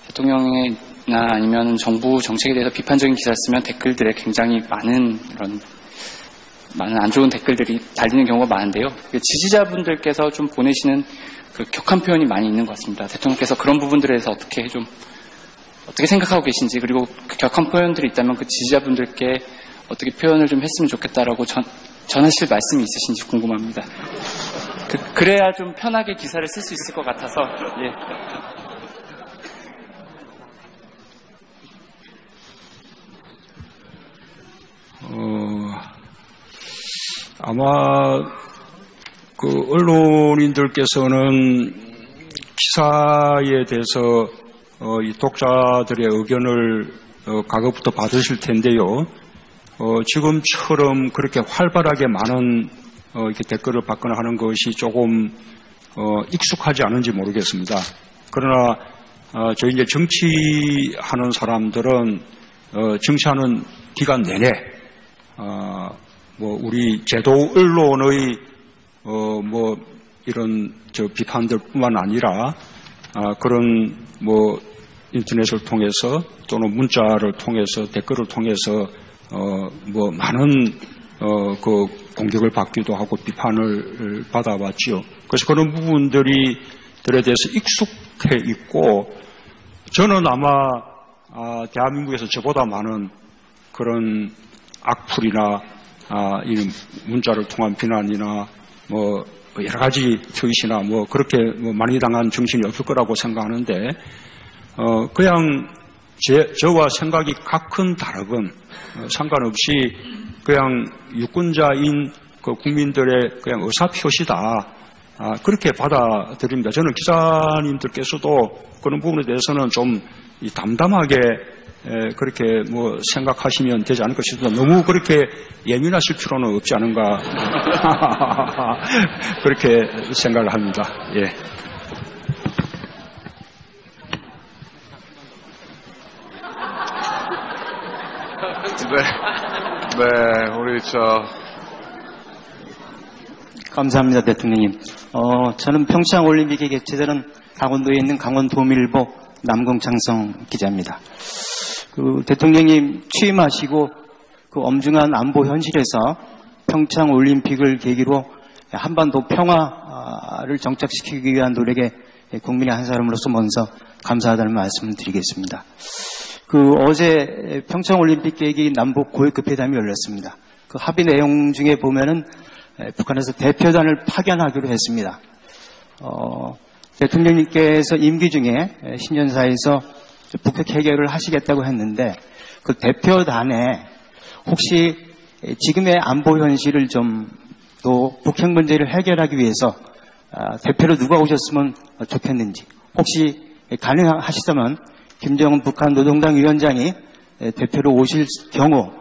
대통령의 아니면 정부 정책에 대해서 비판적인 기사를 쓰면 댓글들에 굉장히 많은 안 좋은 댓글들이 달리는 경우가 많은데요. 지지자분들께서 좀 보내시는 그 격한 표현이 많이 있는 것 같습니다. 대통령께서 그런 부분들에 대해서 어떻게 생각하고 계신지, 그리고 그 격한 표현들이 있다면 그 지지자분들께 어떻게 표현을 좀 했으면 좋겠다라고 전하실 말씀이 있으신지 궁금합니다. 그래야 좀 편하게 기사를 쓸 수 있을 것 같아서. 예. 아마 그 언론인들께서는 기사에 대해서 이 독자들의 의견을 과거부터 받으실 텐데요. 지금처럼 그렇게 활발하게 많은 이렇게 댓글을 받거나 하는 것이 조금 익숙하지 않은지 모르겠습니다. 그러나 저희 이제 정치하는 사람들은 정치하는 기간 내내 우리 제도 언론의 이런 비판들뿐만 아니라 그런 인터넷을 통해서 또는 문자를 통해서 댓글을 통해서 많은 그 공격을 받기도 하고 비판을 받아왔지요. 그래서 그런 부분들에 대해서 익숙해 있고 저는 아마 대한민국에서 저보다 많은 그런 악플이나 이 문자를 통한 비난이나 여러 가지 트윗이나 그렇게 많이 당한 정신이 없을 거라고 생각하는데 그냥 저와 생각이 각은 다르건 상관없이 그냥 유권자인 그 국민들의 그냥 의사표시다. 그렇게 받아들입니다. 저는 기자님들께서도 그런 부분에 대해서는 좀 담담하게 그렇게 생각하시면 되지 않을까 싶습니다. 너무 그렇게 예민하실 필요는 없지 않은가 그렇게 생각을 합니다. 예. 네, 우리 감사합니다, 대통령님. 저는 평창 올림픽에 개최되는 강원도에 있는 강원도밀보 남궁창성 기자입니다. 대통령님 취임하시고 그 엄중한 안보 현실에서 평창 올림픽을 계기로 한반도 평화를 정착시키기 위한 노력에 국민의 한 사람으로서 먼저 감사하다는 말씀을 드리겠습니다. 어제 평창 올림픽 계기 남북 고위급 회담이 열렸습니다. 그 합의 내용 중에 보면은 북한에서 대표단을 파견하기로 했습니다. 대통령님께서 임기 중에 신년사에서 북핵 해결을 하시겠다고 했는데 그 대표단에 혹시 지금의 안보 현실을 좀 또 북핵 문제를 해결하기 위해서 대표로 누가 오셨으면 좋겠는지, 혹시 가능하시다면 김정은 북한 노동당 위원장이 대표로 오실 경우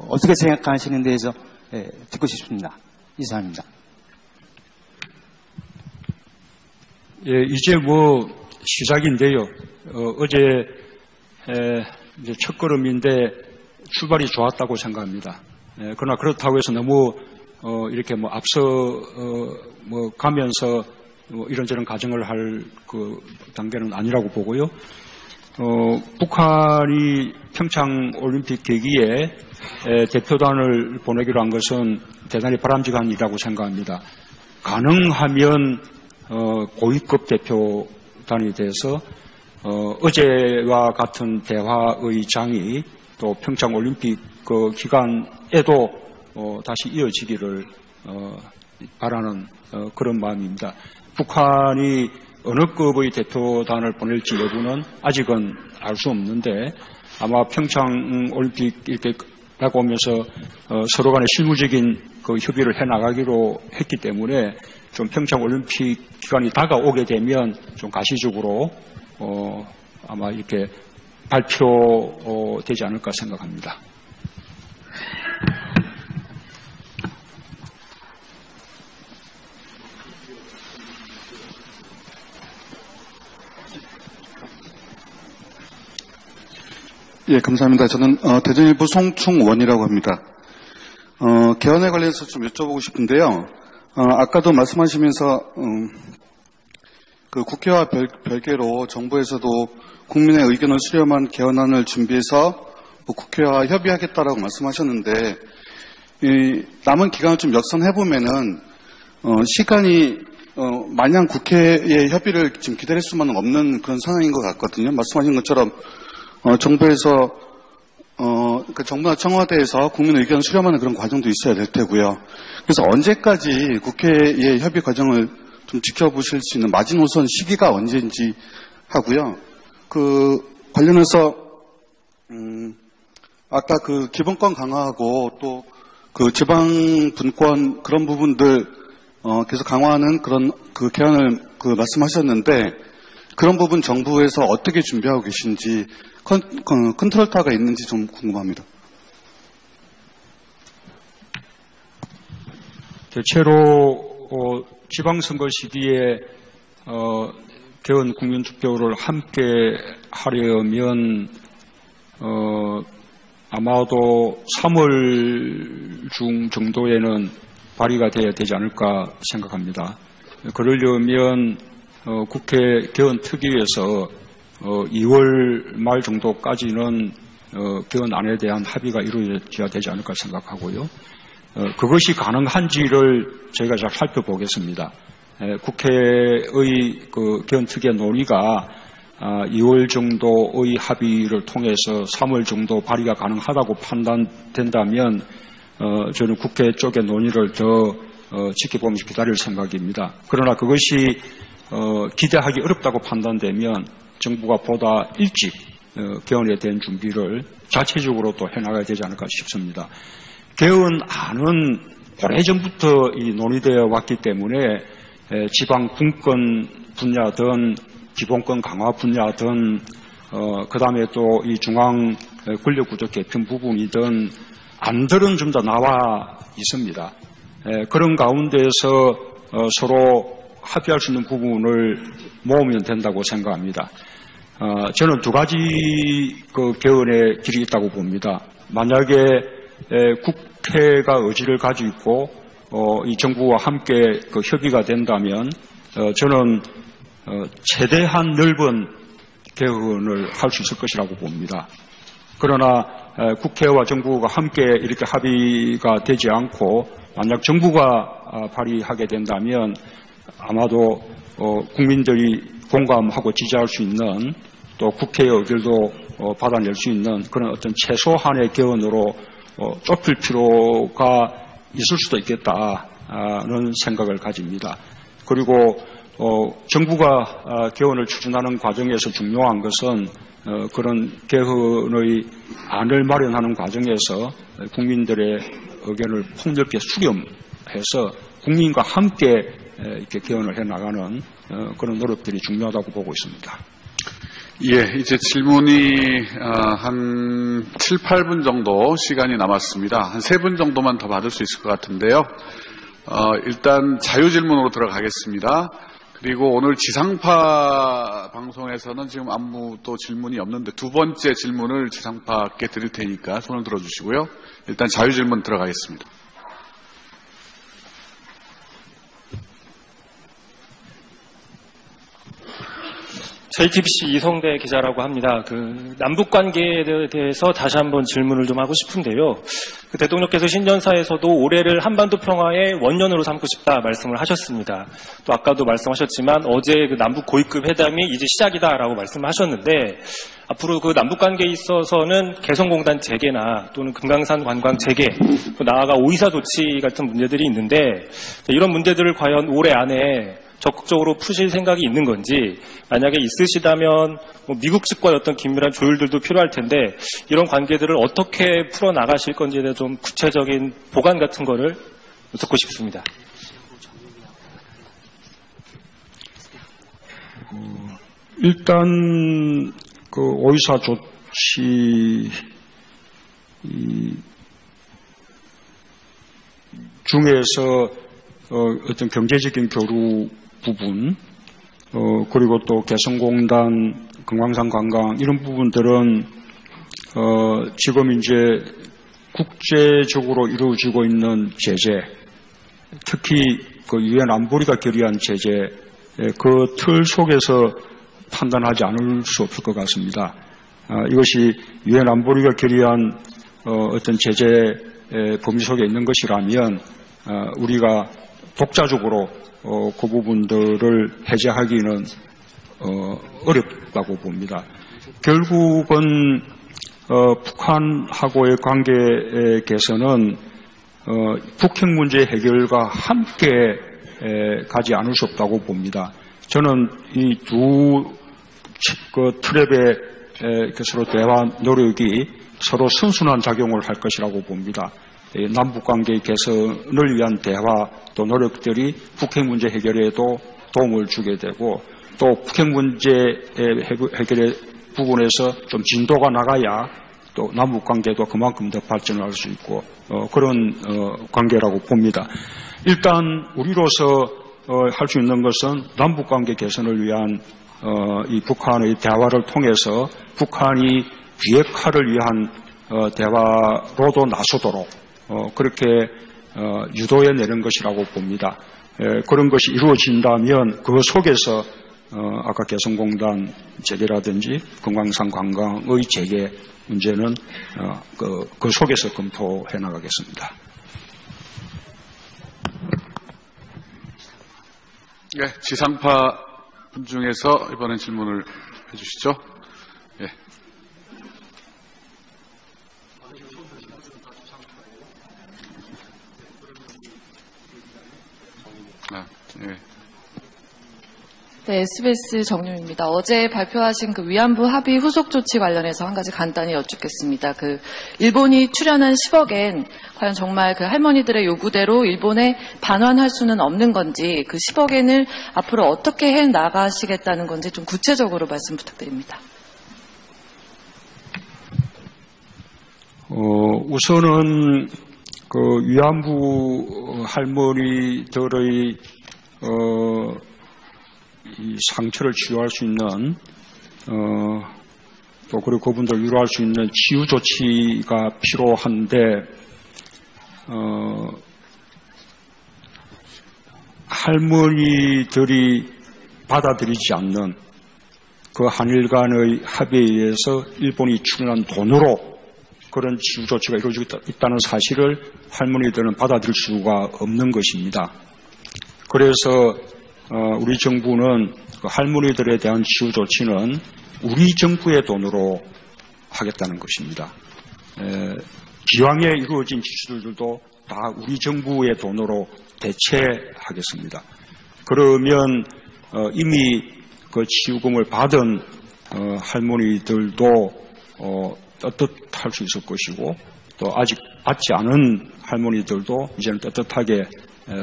어떻게 생각하시는 데에서 듣고 싶습니다. 이상입니다. 예, 이제 시작인데요. 어제 이제 첫걸음인데 출발이 좋았다고 생각합니다. 그러나 그렇다고 해서 너무 이렇게 앞서 가면서 이런저런 가정을 할 그 단계는 아니라고 보고요. 북한이 평창 올림픽 계기에 대표단을 보내기로 한 것은 대단히 바람직한 일이라고 생각합니다. 가능하면 고위급 대표단이 돼서 어제와 같은 대화의 장이 또 평창 올림픽 그 기간에도 다시 이어지기를 바라는 그런 마음입니다. 북한이 어느 급의 대표단을 보낼지 여부는 아직은 알 수 없는데 아마 평창 올림픽 이렇게 나오면서 서로 간에 실무적인 그 협의를 해 나가기로 했기 때문에 좀 평창 올림픽 기간이 다가오게 되면 좀 가시적으로 아마 이렇게 발표되지 않을까 생각합니다. 예, 감사합니다. 저는 대전일보 송충원이라고 합니다. 개헌에 관련해서 좀 여쭤보고 싶은데요. 아까도 말씀하시면서 그 국회와 별개로 정부에서도 국민의 의견을 수렴한 개헌안을 준비해서 국회와 협의하겠다라고 말씀하셨는데, 남은 기간을 좀 역산해보면은 시간이 마냥 국회의 협의를 지금 기다릴 수만은 없는 그런 상황인 것 같거든요. 말씀하신 것처럼 정부에서 그 정부나 청와대에서 국민 의견을 수렴하는 그런 과정도 있어야 될 테고요. 그래서 언제까지 국회의 협의 과정을 좀 지켜보실 수 있는 마지노선 시기가 언제인지 하고요. 그 관련해서 아까 그 기본권 강화하고 또 그 지방 분권 그런 부분들 계속 강화하는 그런 그 개헌을 그 말씀하셨는데, 그런 부분 정부에서 어떻게 준비하고 계신지 컨트롤타가 있는지 좀 궁금합니다. 대체로 지방선거 시기에 개헌 국민투표를 함께 하려면 아마도 3월 중 정도에는 발의가 돼야 되지 않을까 생각합니다. 그러려면 국회 개헌 특위에서 2월 말 정도까지는 개헌안에 대한 합의가 이루어져야 되지 않을까 생각하고요. 그것이 가능한지를 저희가 잘 살펴보겠습니다. 국회의 그 개헌특위의 논의가 2월 정도의 합의를 통해서 3월 정도 발의가 가능하다고 판단된다면 저는 국회 쪽의 논의를 더 지켜보면서 기다릴 생각입니다. 그러나 그것이 기대하기 어렵다고 판단되면 정부가 보다 일찍 개헌에 대한 준비를 자체적으로 또 해나가야 되지 않을까 싶습니다. 개헌안은 오래전부터 논의되어 왔기 때문에 지방 분권 분야든 기본권 강화 분야든 그 다음에 또 이 중앙 권력구조 개편 부분이든 안들은 좀 더 나와 있습니다. 그런 가운데에서 서로 합의할 수 있는 부분을 모으면 된다고 생각합니다. 저는 두 가지 그 개헌의 길이 있다고 봅니다. 만약에 국회가 의지를 가지고 있고 이 정부와 함께 그 협의가 된다면 저는 최대한 넓은 개헌을 할 수 있을 것이라고 봅니다. 그러나 국회와 정부가 함께 이렇게 합의가 되지 않고 만약 정부가 발의하게 된다면 아마도 국민들이 공감하고 지지할 수 있는 또 국회의 의결도 받아낼 수 있는 그런 어떤 최소한의 개헌으로 좁힐 필요가 있을 수도 있겠다는 생각을 가집니다. 그리고 정부가 개헌을 추진하는 과정에서 중요한 것은 그런 개헌의 안을 마련하는 과정에서 국민들의 의견을 폭넓게 수렴해서 국민과 함께 이렇게 개헌을 해나가는 그런 노력들이 중요하다고 보고 있습니다. 예, 이제 질문이 한 7, 8분 정도 시간이 남았습니다. 한 3분 정도만 더 받을 수 있을 것 같은데요. 일단 자유질문으로 들어가겠습니다. 그리고 오늘 지상파 방송에서는 지금 아무도 질문이 없는데 두 번째 질문을 지상파께 드릴 테니까 손을 들어주시고요. 일단 자유질문 들어가겠습니다. JTBC 이성대 기자라고 합니다. 남북 관계에 대해서 다시 한번 질문을 좀 하고 싶은데요. 대통령께서 신년사에서도 올해를 한반도 평화의 원년으로 삼고 싶다 말씀을 하셨습니다. 또 아까도 말씀하셨지만 어제 남북 고위급 회담이 이제 시작이다라고 말씀하셨는데 앞으로 남북 관계에 있어서는 개성공단 재개나 또는 금강산 관광 재개, 또 나아가 오이사 조치 같은 문제들이 있는데 이런 문제들을 과연 올해 안에 적극적으로 푸실 생각이 있는 건지, 만약에 있으시다면 미국 측과의 어떤 긴밀한 조율들도 필요할 텐데 이런 관계들을 어떻게 풀어나가실 건지에 대해 좀 구체적인 보관 같은 거를 듣고 싶습니다. 일단 오이사 조치 중에서 어떤 경제적인 교류 부분, 그리고 또 개성공단, 금강산 관광 이런 부분들은 지금 이제 국제적으로 이루어지고 있는 제재, 특히 유엔 안보리가 결의한 제재, 그 틀 속에서 판단하지 않을 수 없을 것 같습니다. 이것이 유엔 안보리가 결의한 어떤 제재 범위 속에 있는 것이라면 우리가 독자적으로 그 부분들을 해제하기는 어렵다고 봅니다. 결국은 북한하고의 관계 개선은 북핵 문제 해결과 함께 가지 않을 수 없다고 봅니다. 저는 이 두 트랩의 서로 대화 노력이 서로 선순환 작용을 할 것이라고 봅니다. 남북관계 개선을 위한 대화 또 노력들이 북핵 문제 해결에도 도움을 주게 되고, 또 북핵 문제 해결의 부분에서 좀 진도가 나가야 또 남북관계도 그만큼 더 발전할 수 있고 그런 관계라고 봅니다. 일단 우리로서 할 수 있는 것은 남북관계 개선을 위한 이 북한의 대화를 통해서 북한이 비핵화를 위한 대화로도 나서도록 그렇게 유도해 내는 것이라고 봅니다. 그런 것이 이루어진다면 그 속에서 아까 개성공단 재개라든지 금강산 관광의 재개 문제는 그 속에서 검토해 나가겠습니다. 네, 지상파 분 중에서 이번엔 질문을 해주시죠. 예. 네. 네, SBS 정유입니다. 어제 발표하신 위안부 합의 후속 조치 관련해서 한 가지 간단히 여쭙겠습니다. 일본이 출연한 10억엔 과연 정말 할머니들의 요구대로 일본에 반환할 수는 없는 건지, 10억엔을 앞으로 어떻게 해 나가시겠다는 건지 좀 구체적으로 말씀 부탁드립니다. 우선은 위안부 할머니들의 이 상처를 치유할 수 있는 또 그리고 그분들 위로할 수 있는 치유 조치가 필요한데 할머니들이 받아들이지 않는 그 한일 간의 합의에 의해서 일본이 출연한 돈으로 그런 치유 조치가 이루어지고 있다는 사실을 할머니들은 받아들일 수가 없는 것입니다. 그래서 우리 정부는 할머니들에 대한 치유 조치는 우리 정부의 돈으로 하겠다는 것입니다. 기왕에 이루어진 지출들도 다 우리 정부의 돈으로 대체하겠습니다. 그러면 이미 그 치유금을 받은 할머니들도 떳떳할 수 있을 것이고 또 아직 받지 않은 할머니들도 이제는 떳떳하게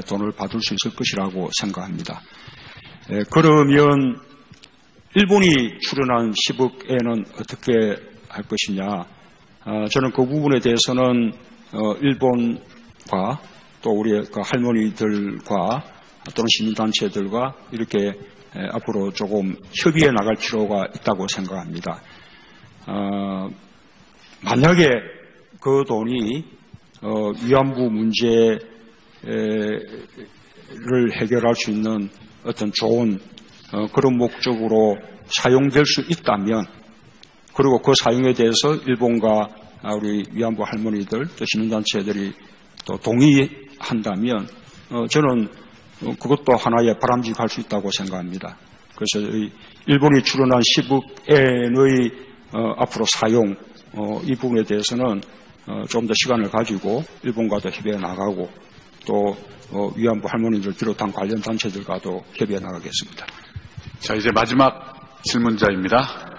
돈을 받을 수 있을 것이라고 생각합니다. 그러면 일본이 출연한 10억엔은 어떻게 할 것이냐? 저는 그 부분에 대해서는 일본과 또 우리 그 할머니들과 또는 시민단체들과 이렇게 앞으로 조금 협의해 나갈 필요가 있다고 생각합니다. 만약에 그 돈이 위안부 문제를 해결할 수 있는 어떤 좋은 그런 목적으로 사용될 수 있다면, 그리고 그 사용에 대해서 일본과 우리 위안부 할머니들 또 시민단체들이 또 동의한다면 저는 그것도 하나의 바람직할 수 있다고 생각합니다. 그래서 일본이 출연한 10억엔의 앞으로 사용 이 부분에 대해서는 좀 더 시간을 가지고 일본과도 협의해 나가고 또 위안부 할머니들 비롯한 관련 단체들과도 협의해 나가겠습니다. 자, 이제 마지막 질문자입니다.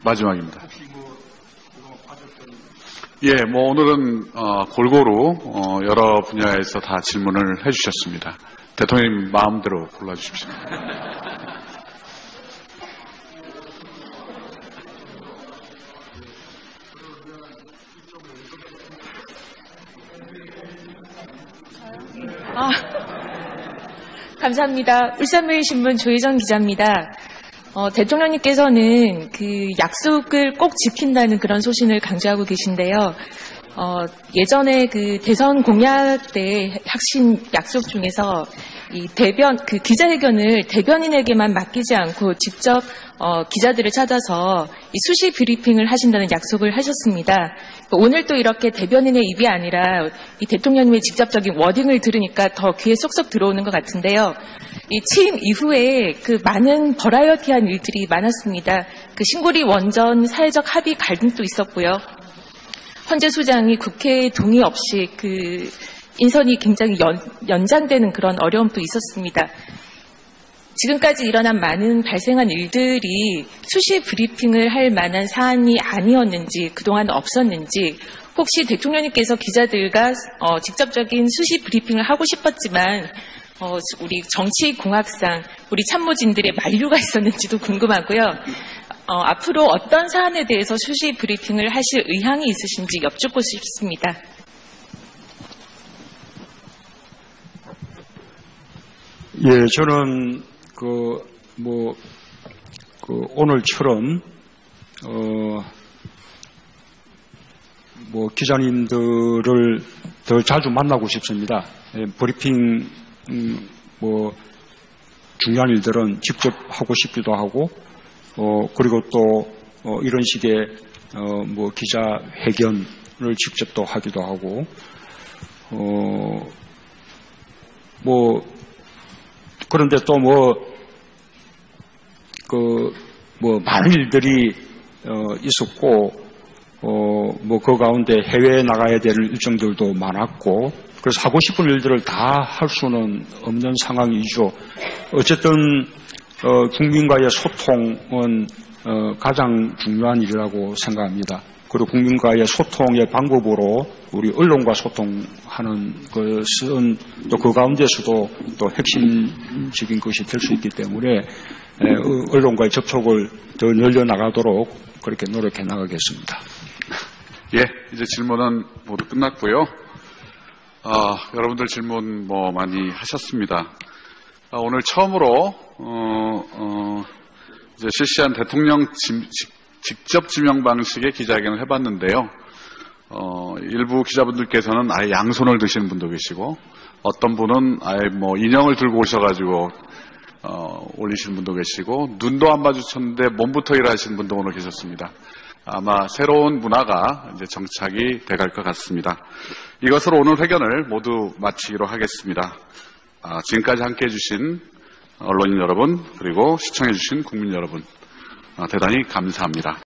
마지막입니다. 예, 뭐 오늘은 골고루 여러 분야에서 다 질문을 해주셨습니다. 대통령님 마음대로 골라주십시오. 감사합니다. 울산매일신문 조혜정 기자입니다. 대통령님께서는 그 약속을 꼭 지킨다는 그런 소신을 강조하고 계신데요. 예전에 그 대선 공약 때 핵심 약속 중에서 이 그 기자회견을 대변인에게만 맡기지 않고 직접 기자들을 찾아서 이 수시 브리핑을 하신다는 약속을 하셨습니다. 오늘 또 이렇게 대변인의 입이 아니라 이 대통령님의 직접적인 워딩을 들으니까 더 귀에 쏙쏙 들어오는 것 같은데요. 이 취임 이후에 그 많은 버라이어티한 일들이 많았습니다. 그 신고리 원전 사회적 합의 갈등도 있었고요. 헌재 소장이 국회 동의 없이 그 인선이 굉장히 연장되는 그런 어려움도 있었습니다. 지금까지 일어난 많은 발생한 일들이 수시 브리핑을 할 만한 사안이 아니었는지, 그동안 없었는지, 혹시 대통령님께서 기자들과 직접적인 수시 브리핑을 하고 싶었지만 우리 정치공학상 우리 참모진들의 만류가 있었는지도 궁금하고요. 앞으로 어떤 사안에 대해서 수시 브리핑을 하실 의향이 있으신지 여쭙고 싶습니다. 예, 저는 오늘처럼 기자님들을 더 자주 만나고 싶습니다. 브리핑 중요한 일들은 직접 하고 싶기도 하고 그리고 또 이런 식의 기자회견을 직접 또 하기도 하고 그런데 또 많은 일들이 있었고 그 가운데 해외에 나가야 될 일정들도 많았고 그래서 하고 싶은 일들을 다 할 수는 없는 상황이죠. 어쨌든 국민과의 소통은 가장 중요한 일이라고 생각합니다. 그리고 국민과의 소통의 방법으로 우리 언론과 소통하는 것은 또 그 가운데서도 또 핵심적인 것이 될 수 있기 때문에 언론과의 접촉을 더 늘려나가도록 그렇게 노력해 나가겠습니다. 예, 이제 질문은 모두 끝났고요. 여러분들 질문 많이 하셨습니다. 오늘 처음으로 이제 실시한 대통령 직접 지명 방식의 기자회견을 해봤는데요. 일부 기자분들께서는 아예 양손을 드시는 분도 계시고, 어떤 분은 아예 인형을 들고 오셔가지고 올리시는 분도 계시고, 눈도 안 마주쳤는데 몸부터 일하시는 분도 오늘 계셨습니다. 아마 새로운 문화가 이제 정착이 돼갈 것 같습니다. 이것으로 오늘 회견을 모두 마치기로 하겠습니다. 지금까지 함께해 주신 언론인 여러분, 그리고 시청해 주신 국민 여러분, 대단히 감사합니다.